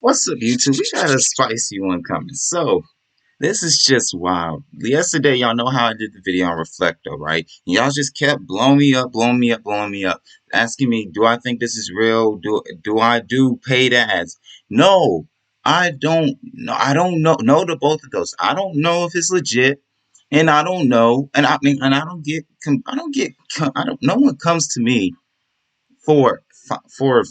What's up, YouTube? We got a spicy one coming. So, this is just wild. Yesterday, y'all know how I did the video on Reflecto, right? Y'all just kept blowing me up, blowing me up, blowing me up, asking me, do I think this is real? Do I do paid ads? No, I don't. No, I don't know. No to both of those. I don't know if it's legit, and I don't know. And I mean, and I don't get. I don't get. I don't. No one comes to me for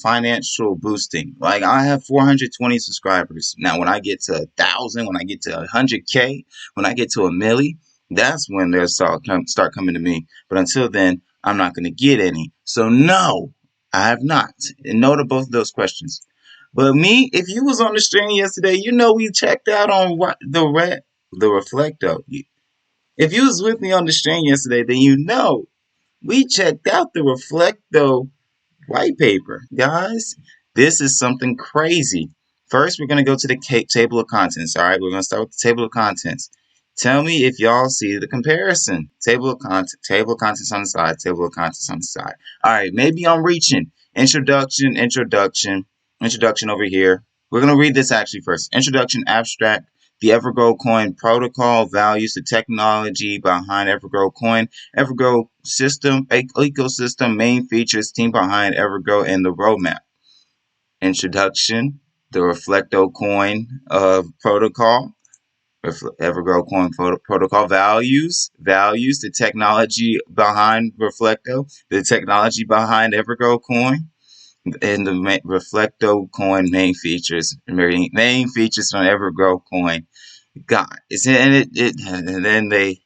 financial boosting. Like I have 420 subscribers. Now when I get to 1,000, when I get to 100K, when I get to a milli, that's when they'll start coming to me. But until then, I'm not going to get any. So no, I have not. And no to both of those questions. But me, if you was on the stream yesterday, you know we checked out on what the Reflecto. If you was with me on the stream yesterday, then you know we checked out the Reflecto Whitepaper. Guys, this is something crazy. First, we're going to go to the table of contents. All right, we're going to start with the table of contents. Tell me if y'all see the comparison. Table of contents on the side, table of contents on the side. All right, maybe I'm reaching. Introduction over here. We're going to read this actually first. Introduction, abstract, the Evergro coin protocol, values, the technology behind Evergro coin, Evergro system, ecosystem, main features, team behind Evergro, and the roadmap. Introduction, the Reflecto coin protocol, Evergro coin protocol, values, the technology behind Reflecto, the technology behind Evergro coin, and the Reflecto coin main features from Evergro coin. God, and then they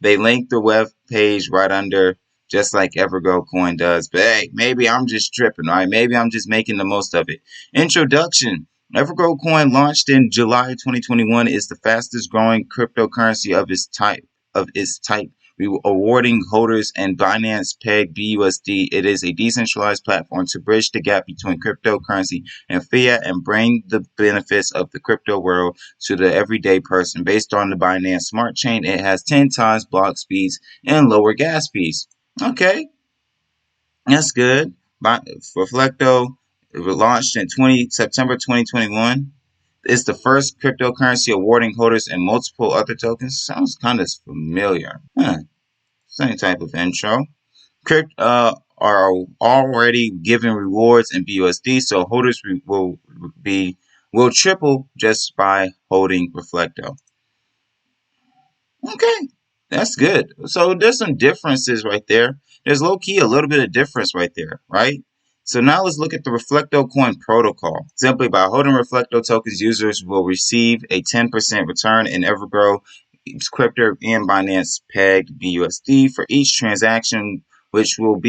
link the web page right under, just like Evergro coin does. But hey, maybe I'm just tripping, right? Maybe I'm just making the most of it. Introduction. Evergro coin launched in July 2021 is the fastest growing cryptocurrency of its type. Awarding holders and Binance Peg BUSD. It is a decentralized platform to bridge the gap between cryptocurrency and fiat and bring the benefits of the crypto world to the everyday person. Based on the Binance Smart Chain, it has 10 times block speeds and lower gas fees. Okay, that's good. Reflecto launched in September 2021. It's the first cryptocurrency awarding holders and multiple other tokens. Sounds kind of familiar. Same type of intro. Are already giving rewards in BUSD, so holders will triple just by holding Reflecto. Okay, that's good. So there's some differences right there. There's low key a little bit of difference right there, right? So now let's look at the Reflecto coin protocol. Simply by holding Reflecto tokens, users will receive a 10% return in Evergro, Crypto, and Binance pegged BUSD for each transaction, which will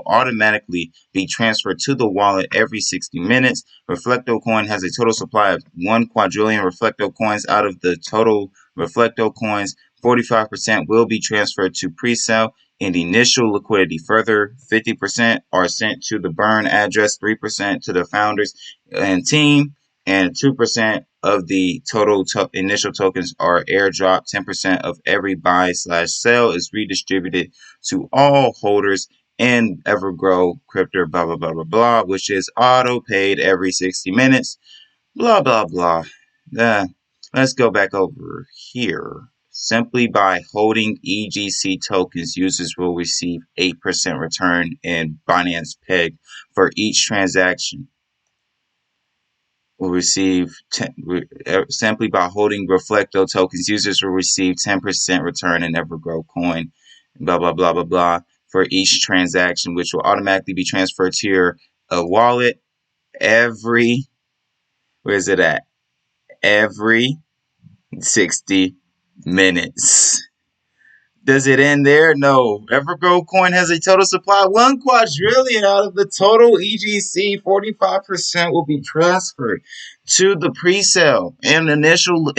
automatically be transferred to the wallet every 60 minutes. Reflecto coin has a total supply of 1 quadrillion Reflecto coins. Out of the total Reflecto coins, 45% will be transferred to pre-sale and initial liquidity. Further, 50% are sent to the burn address, 3% to the founders and team, and 2% of the total initial tokens are airdropped. 10% of every buy/sell is redistributed to all holders in Evergro crypto, blah, blah, blah, blah, blah, which is auto paid every 60 minutes, blah, blah, blah. Let's go back over here. Simply by holding EGC tokens, users will receive 8% return in Binance Peg for each transaction. Simply by holding Reflecto tokens, users will receive 10% return in Evergro coin, blah, blah, blah, blah, blah, for each transaction, which will automatically be transferred to your wallet every 60 minutes. Does it end there? No. Evergro coin has a total supply of 1 quadrillion. Out of the total EGC, 45% will be transferred to the pre-sale and initial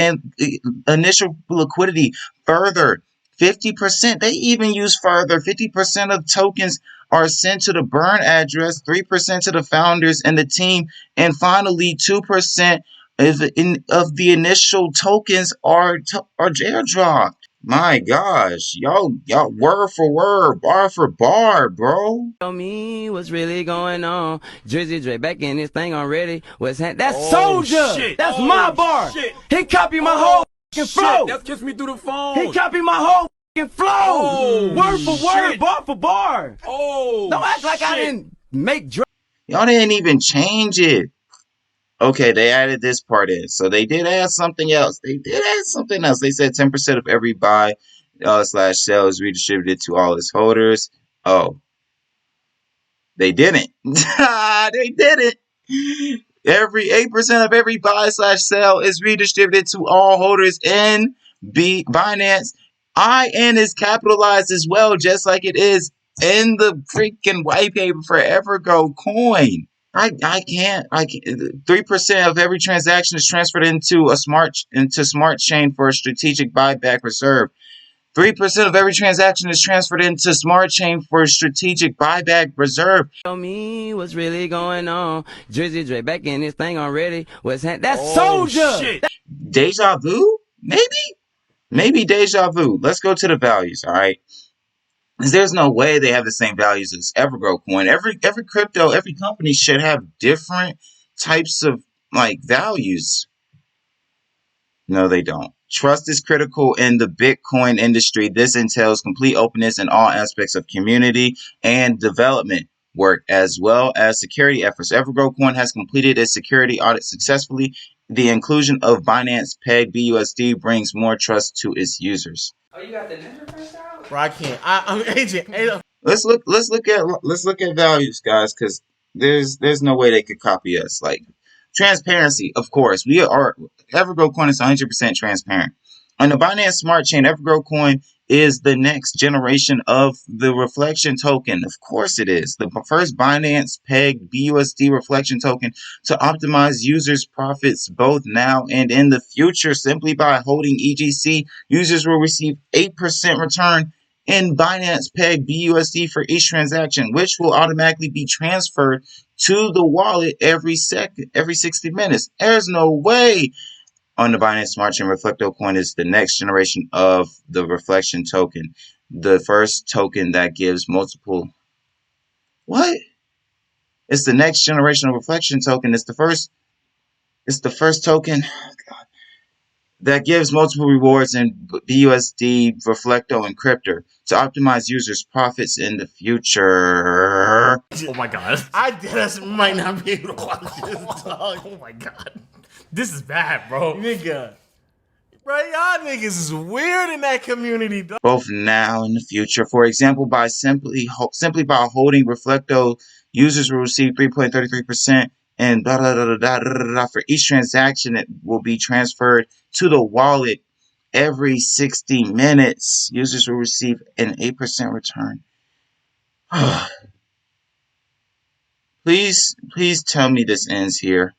liquidity. Further, 50%, they even use further. 50% of tokens are sent to the burn address, 3% to the founders and the team, and finally 2% of the initial tokens are airdropped. My gosh, y'all word for word, bar for bar, bro. Tell me what's really going on. Drizzy Dre back in this thing already. That's Soldier. Shit. That's my bar. Shit. He copied my whole flow. That's Kiss Me Through the Phone. He copied my whole flow. Word for word, bar for bar. Oh, Don't act like I didn't make Dre. Y'all didn't even change it. Okay, they added this part in. So they did add something else. They said 10% of every buy slash sell is redistributed to all its holders. Oh, they didn't. They didn't. Every 8% of every buy slash sell is redistributed to all holders in Binance. IN is capitalized as well, just like it is in the freaking white paper for Evergro coin. I can't. 3% of every transaction is transferred into smart chain for a strategic buyback reserve. 3% of every transaction is transferred into smart chain for a strategic buyback reserve. Tell me what's really going on. Drizzy Dre back in this thing already. That's Soldier. Soldier. Deja vu? Maybe deja vu. Let's go to the values, all right? Because there's no way they have the same values as Evergro coin. Every crypto, every company should have different types of values. No, they don't. Trust is critical in the Bitcoin industry. This entails complete openness in all aspects of community and development work, as well as security efforts. Evergro coin has completed its security audit successfully. The inclusion of Binance Peg BUSD brings more trust to its users. Oh, you got the number first out? Bro, I can't. I'm agent. Let's look at values, guys, because there's no way they could copy us. Like transparency, of course. Evergro coin is 100% transparent. On the Binance Smart Chain, Evergro coin is the next generation of the reflection token. Of course it is. The first Binance Peg BUSD reflection token to optimize users' profits both now and in the future. Simply by holding EGC, users will receive 8% return in Binance Peg BUSD for each transaction, which will automatically be transferred to the wallet every 60 minutes. There's no way. On the Binance Smart Chain, Reflecto coin is the next generation of the reflection token. The first token that gives multiple. What? It's the next generation of reflection token. It's the first token that gives multiple rewards in BUSD, Reflecto, and Crypto to optimize users' profits in the future. Oh my god. I just might not be able to watch this, dog. Oh my god. This is bad, bro. Nigga. Bro, y'all niggas is weird in that community, dog. Both now and the future. For example, by simply by holding Reflecto, users will receive 3.33% and blah, blah, blah, blah, blah, blah, blah. For each transaction, it will be transferred to the wallet every 60 minutes. Users will receive an 8% return. Please tell me this ends here.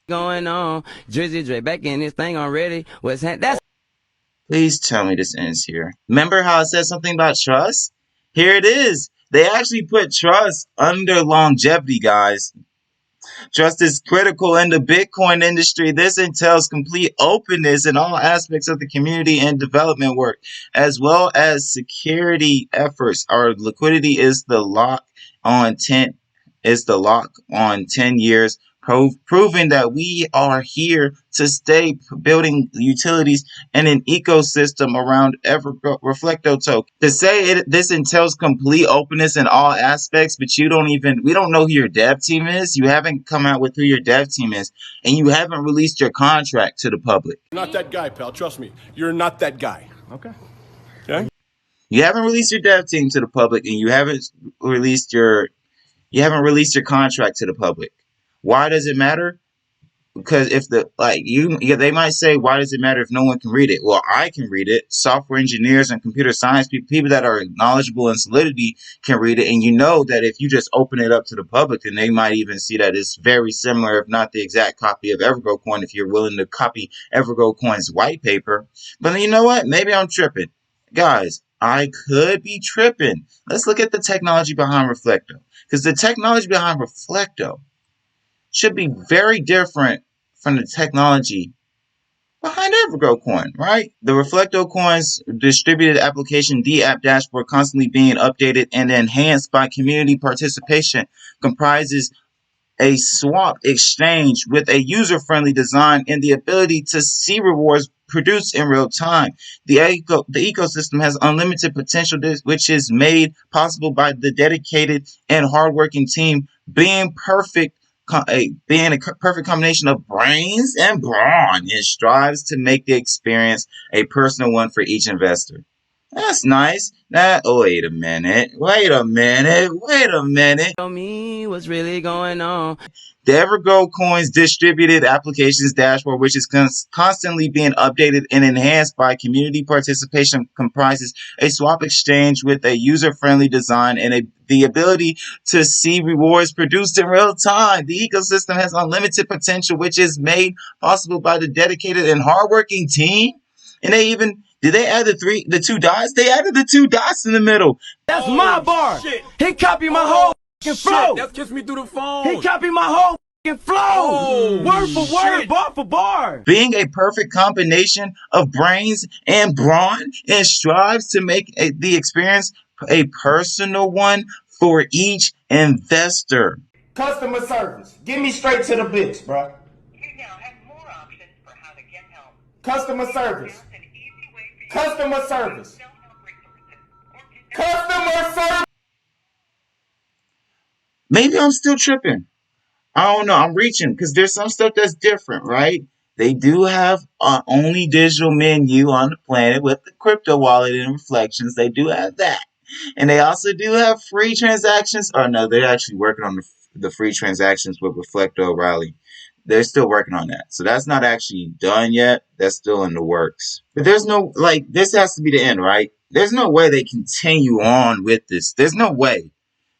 Going on. Drizzy Dre back in this thing already. That's Please tell me this ends here. Remember how I said something about trust? Here it is. They actually put trust under longevity, guys. Trust is critical in the Bitcoin industry. This entails complete openness in all aspects of the community and development work, as well as security efforts. Our liquidity is the lock on 10 years, proving that we are here to stay building utilities and an ecosystem around Reflecto token. To say this entails complete openness in all aspects, but we don't know who your dev team is. You haven't come out with who your dev team is, and you haven't released your contract to the public. You're not that guy, pal. Trust me. You're not that guy. Okay. Okay? You haven't released your dev team to the public, and you haven't released your contract to the public. Why does it matter? Because if they might say, why does it matter if no one can read it? Well, I can read it. Software engineers and computer science people that are knowledgeable in Solidity can read it. And you know that if you just open it up to the public, then they might even see that it's very similar, if not the exact copy of Evergro coin, if you're willing to copy Evergro coin's white paper. But you know what? Maybe I'm tripping. Guys, I could be tripping. Let's look at the technology behind Reflecto. Because the technology behind Reflecto should be very different from the technology behind Evergro coin, right? The Reflecto coin's distributed application D-app dashboard constantly being updated and enhanced by community participation comprises a swap exchange with a user-friendly design and the ability to see rewards produced in real time. The ecosystem has unlimited potential, which is made possible by the dedicated and hardworking team being a perfect combination of brains and brawn. It strives to make the experience a personal one for each investor. That's nice. Wait a minute. Tell me what's really going on. The Evergro Coins distributed applications dashboard, which is constantly being updated and enhanced by community participation, comprises a swap exchange with a user-friendly design and the ability to see rewards produced in real time. The ecosystem has unlimited potential, which is made possible by the dedicated and hardworking team. And did they add the two dots? They added the two dots in the middle. That's my bar. Shit. He copied my whole flow. That kissed me through the phone. He copied my whole flow. Word for word, bar for bar. Being a perfect combination of brains and brawn, and strives to make the experience a personal one for each investor. Customer service. Get me straight to the bitch, bro. You now have more options for how to get help. Customer service. Found an easy way for you Customer service. to self-help resources or connect Customer service. Maybe I'm still tripping. I don't know. I'm reaching because there's some stuff that's different, right? They do have only digital menu on the planet with the crypto wallet and reflections. They do have that. And they also do have free transactions. Oh, no, they're actually working on the free transactions with Reflecto Rally. They're still working on that. So that's not actually done yet. That's still in the works. But there's no, this has to be the end, right? There's no way they continue on with this. There's no way.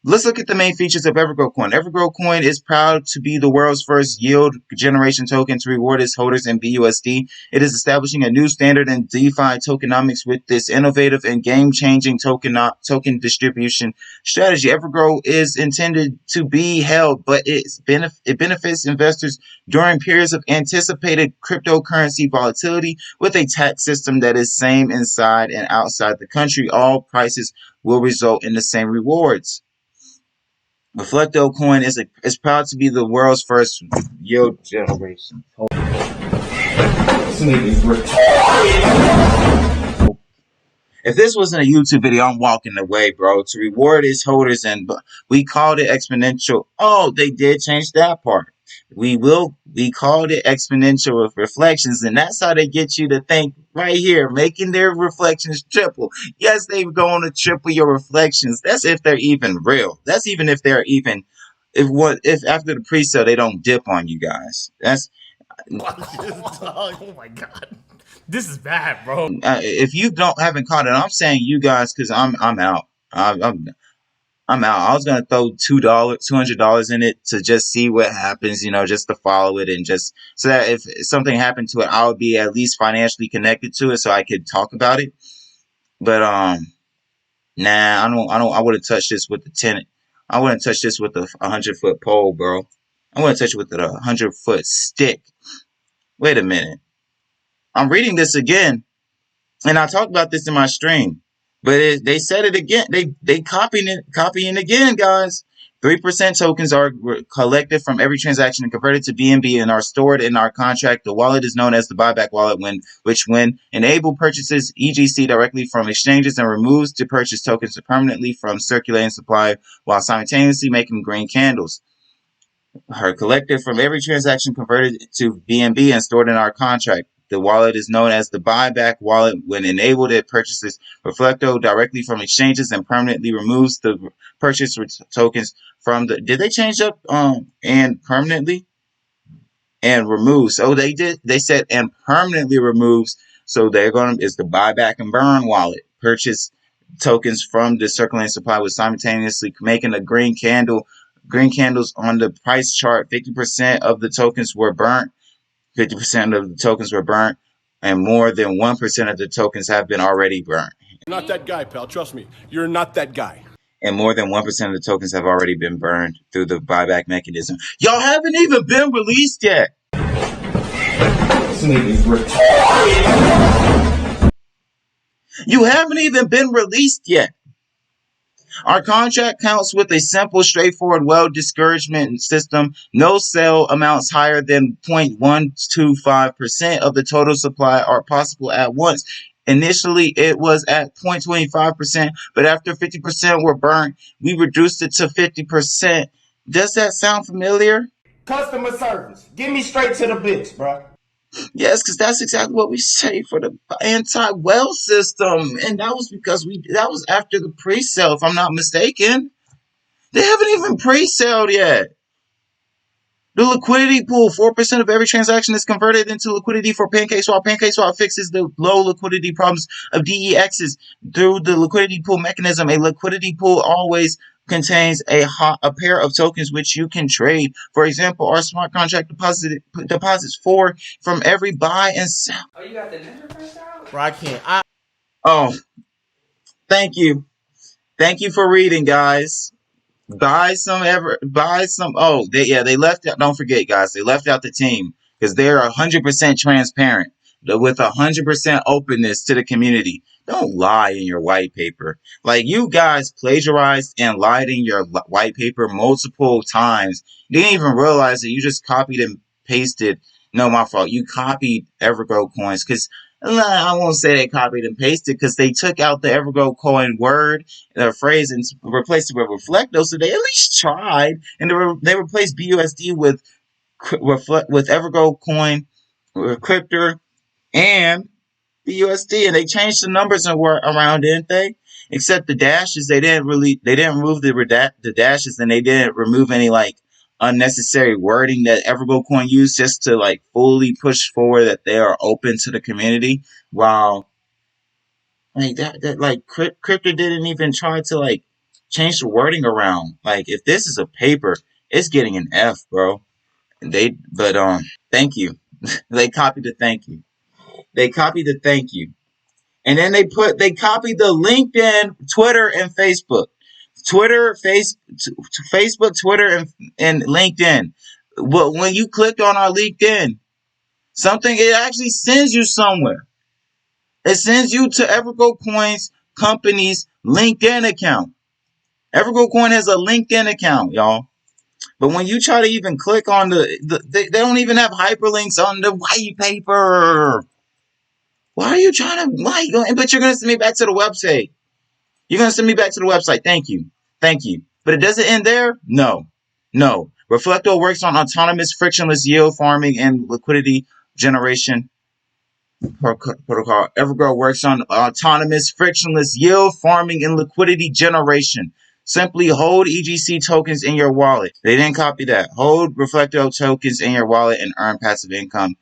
Let's look at the main features of Evergro Coin. Evergro Coin is proud to be the world's first yield generation token to reward its holders in BUSD. It is establishing a new standard in DeFi tokenomics with this innovative and game-changing token distribution strategy. Evergro is intended to be held, but it benefits investors during periods of anticipated cryptocurrency volatility with a tax system that is same inside and outside the country. All prices will result in the same rewards. Reflecto coin is proud to be the world's first yield generation. If this wasn't a YouTube video, I'm walking away, bro. To reward its holders, and we called it exponential. Oh, they did change that part. We called it exponential with reflections, and that's how they get you to think right here, making their reflections triple. Yes, they're going to triple your reflections. That's if they're even real. That's even if they're even if after the pre-sale they don't dip on you guys. That's oh my god, this is bad, bro. If you haven't caught it, I'm saying you guys because I'm out. I'm out. I was gonna throw $200 in it to just see what happens, just to follow it and just so that if something happened to it, I would be at least financially connected to it, so I could talk about it. But nah, I wouldn't touch this with the tenant. I wouldn't touch this with a 100-foot pole, bro. I wouldn't touch it with a 100-foot stick. Wait a minute. I'm reading this again, and I talked about this in my stream. But they said it again. They copying again, guys. 3% tokens are collected from every transaction and converted to BNB and are stored in our contract. The wallet is known as the Buyback Wallet, which enable purchases EGC directly from exchanges and removes to purchase tokens permanently from circulating supply while simultaneously making green candles. Are collected from every transaction converted to BNB and stored in our contract. The wallet is known as the Buyback Wallet. When enabled, it purchases Reflecto directly from exchanges and permanently removes the purchase tokens from the. Did they change up and permanently and removes? So they did. They said and permanently removes. So it's the Buyback and Burn wallet. Purchase tokens from the circulating supply with simultaneously making a green candle. Green candles on the price chart. 50% of the tokens were burnt. 50% of the tokens were burnt, and more than 1% of the tokens have been already burnt. You're not that guy, pal. Trust me. You're not that guy. And more than 1% of the tokens have already been burned through the buyback mechanism. Y'all haven't even been released yet. This nigga's retarded. You haven't even been released yet. Our contract counts with a simple, straightforward, discouragement system. No sale amounts higher than 0.125% of the total supply are possible at once. Initially, it was at 0.25%, but after 50% were burnt, we reduced it to 50%. Does that sound familiar? Customer service. Get me straight to the bitch, bro. Yes, because that's exactly what we say for the anti-well system. And that was because that was after the pre-sale, if I'm not mistaken. They haven't even pre-saled yet. The liquidity pool, 4% of every transaction is converted into liquidity for PancakeSwap. PancakeSwap fixes the low liquidity problems of DEXs through the liquidity pool mechanism. A liquidity pool always contains a pair of tokens which you can trade. For example, our smart contract deposits 4 from every buy and sell. Oh, you got the interface out? Bro, I can't. Oh, thank you. Thank you for reading, guys. Buy some. Oh, they left out. Don't forget, guys, they left out the team because they're 100% transparent with 100% openness to the community. Don't lie in your white paper. Like, you guys plagiarized and lied in your white paper multiple times. You didn't even realize that you just copied and pasted. No, my fault. You copied Evergro coins because I won't say they copied and pasted because they took out the Evergro coin word, the phrase, and replaced it with Reflecto. So they at least tried, and they replaced BUSD with Evergro coin, Cryptor, and BUSD, and they changed the numbers around, didn't they? Except the dashes, they didn't remove the dashes, and they didn't remove any unnecessary wording that Evergro coin used just to fully push forward that they are open to the community. While Crypto didn't even try to change the wording around. If this is a paper, it's getting an F, bro. Thank you. They copied the thank you. And then they copied the LinkedIn, Twitter, and Facebook. Facebook, Twitter, and LinkedIn. But when you click on our LinkedIn, it actually sends you somewhere. It sends you to Evergro Coin's company's LinkedIn account. Evergro Coin has a LinkedIn account, y'all. But when you try to even click on they don't even have hyperlinks on the white paper. Why are you trying to? But you're gonna send me back to the website. You're gonna send me back to the website. Thank you. But it doesn't end there. No. Reflecto works on autonomous, frictionless yield farming and liquidity generation protocol. Evergro works on autonomous, frictionless yield farming and liquidity generation. Simply hold EGC tokens in your wallet. They didn't copy that. Hold Reflecto tokens in your wallet and earn passive income.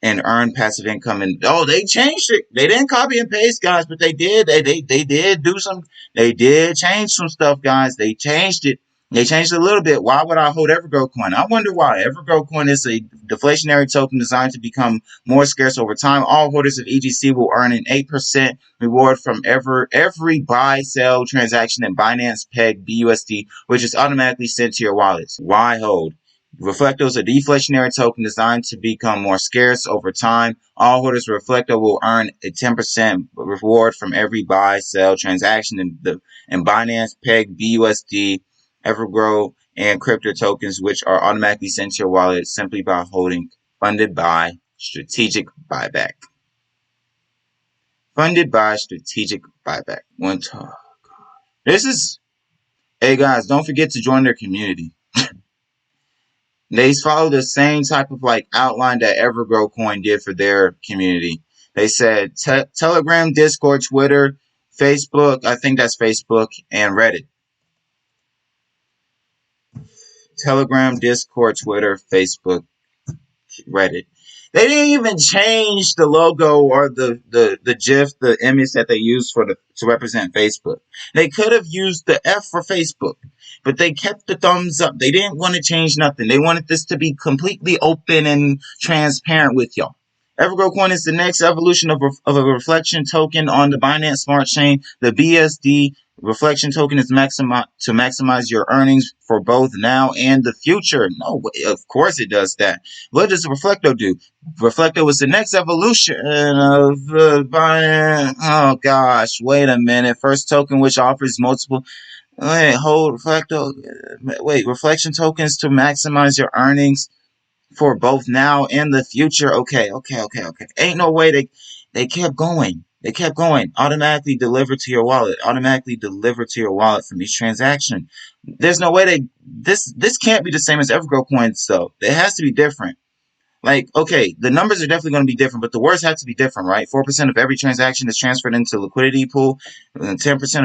And they changed it. They didn't copy and paste, guys, but they did. They did do some. They did change some stuff, guys. They changed it. They changed it a little bit. Why would I hold Evergro coin? I wonder why. Evergro coin is a deflationary token designed to become more scarce over time. All holders of EGC will earn an 8% reward from every buy, sell transaction in Binance Peg BUSD, which is automatically sent to your wallets. Why hold? Reflecto is a deflationary token designed to become more scarce over time. All holders of Reflecto will earn a 10% reward from every buy, sell transaction in Binance Peg BUSD, Evergro, and crypto tokens, which are automatically sent to your wallet simply by holding. Funded by Strategic Buyback. Hey guys, don't forget to join their community. They follow the same type of outline that Evergro Coin did for their community. They said Telegram, Discord, Twitter, Facebook, I think that's Facebook, and Reddit. Telegram, Discord, Twitter, Facebook, Reddit. They didn't even change the logo or the GIF, the image that they used to represent Facebook. They could have used the F for Facebook, but they kept the thumbs up. They didn't want to change nothing. They wanted this to be completely open and transparent with y'all. Evergro coin is the next evolution of a reflection token on the Binance Smart Chain. The BSD reflection token is to maximize your earnings for both now and the future. No, of course it does that. What does Reflecto do? Reflecto is the next evolution of Binance. Oh gosh, wait a minute. First token which offers multiple. Wait, hold Reflecto. Wait, reflection tokens to maximize your earnings for both now and the future. Okay. Ain't no way they kept going. They kept going. Automatically delivered to your wallet. Automatically delivered to your wallet from each transaction. There's no way this can't be the same as Evergro coins though. It has to be different. Like, okay, the numbers are definitely going to be different, but the words have to be different, right? 4% of every transaction is transferred into liquidity pool, and 10%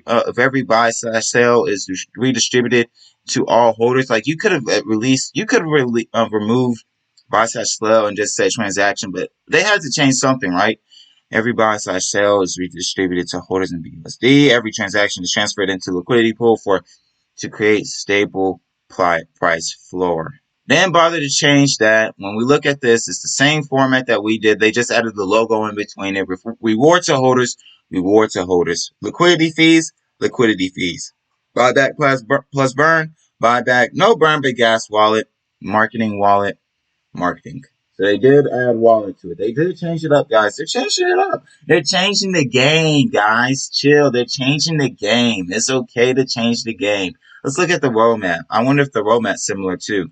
of every buy/sell is redistributed to all holders. Like, you could have removed buy/sell and just say transaction, but they had to change something, right? Every buy/sell is redistributed to holders in BUSD. Every transaction is transferred into liquidity pool to create stable price floor. They didn't bother to change that. When we look at this, it's the same format that we did. They just added the logo in between it. Reward to holders, reward to holders. Liquidity fees, liquidity fees. Buyback plus burn, buyback, no burn, but gas wallet, marketing wallet, marketing. So they did add wallet to it. They did change it up, guys. They're changing it up. They're changing the game, guys. Chill. They're changing the game. It's okay to change the game. Let's look at the roadmap. I wonder if the roadmap's similar too.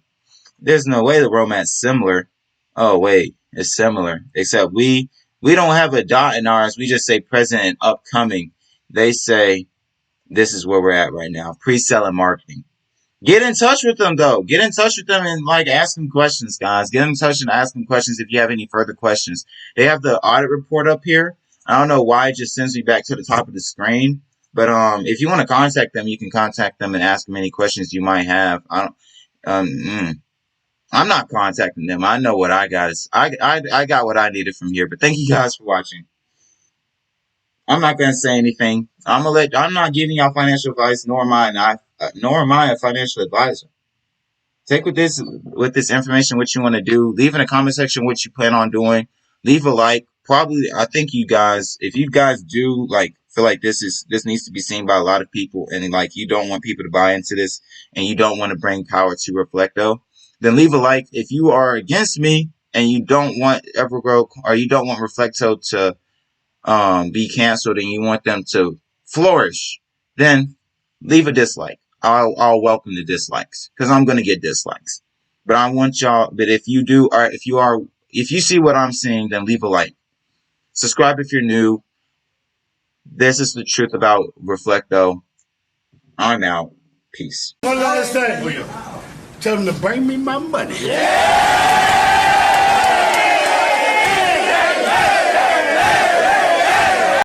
There's no way the roadmap's similar. Oh wait, it's similar. Except we don't have a dot in ours. We just say present and upcoming. They say this is where we're at right now. Pre-sale and marketing. Get in touch with them though. Get in touch with them and like ask them questions, guys. Get in touch and ask them questions if you have any further questions. They have the audit report up here. I don't know why it just sends me back to the top of the screen. But if you want to contact them, you can contact them and ask them any questions you might have. I'm not contacting them. I know what I got. I got what I needed from here. But thank you guys for watching. I'm not gonna say anything. I'm not giving y'all financial advice, nor am I a financial advisor. Take with this information what you want to do. Leave in the comment section what you plan on doing. Leave a like. Probably, I think you guys, if you guys do like feel like this needs to be seen by a lot of people, and like you don't want people to buy into this, and you don't want to bring power to Reflecto, then leave a like. If you are against me and you don't want Evergro or you don't want Reflecto to be canceled and you want them to flourish, then leave a dislike. I'll welcome the dislikes because I'm gonna get dislikes. But I want y'all. But if you do, or if you see what I'm seeing, then leave a like. Subscribe if you're new. This is the truth about Reflecto. I'm out. Peace. Tell them to bring me my money. Yeah!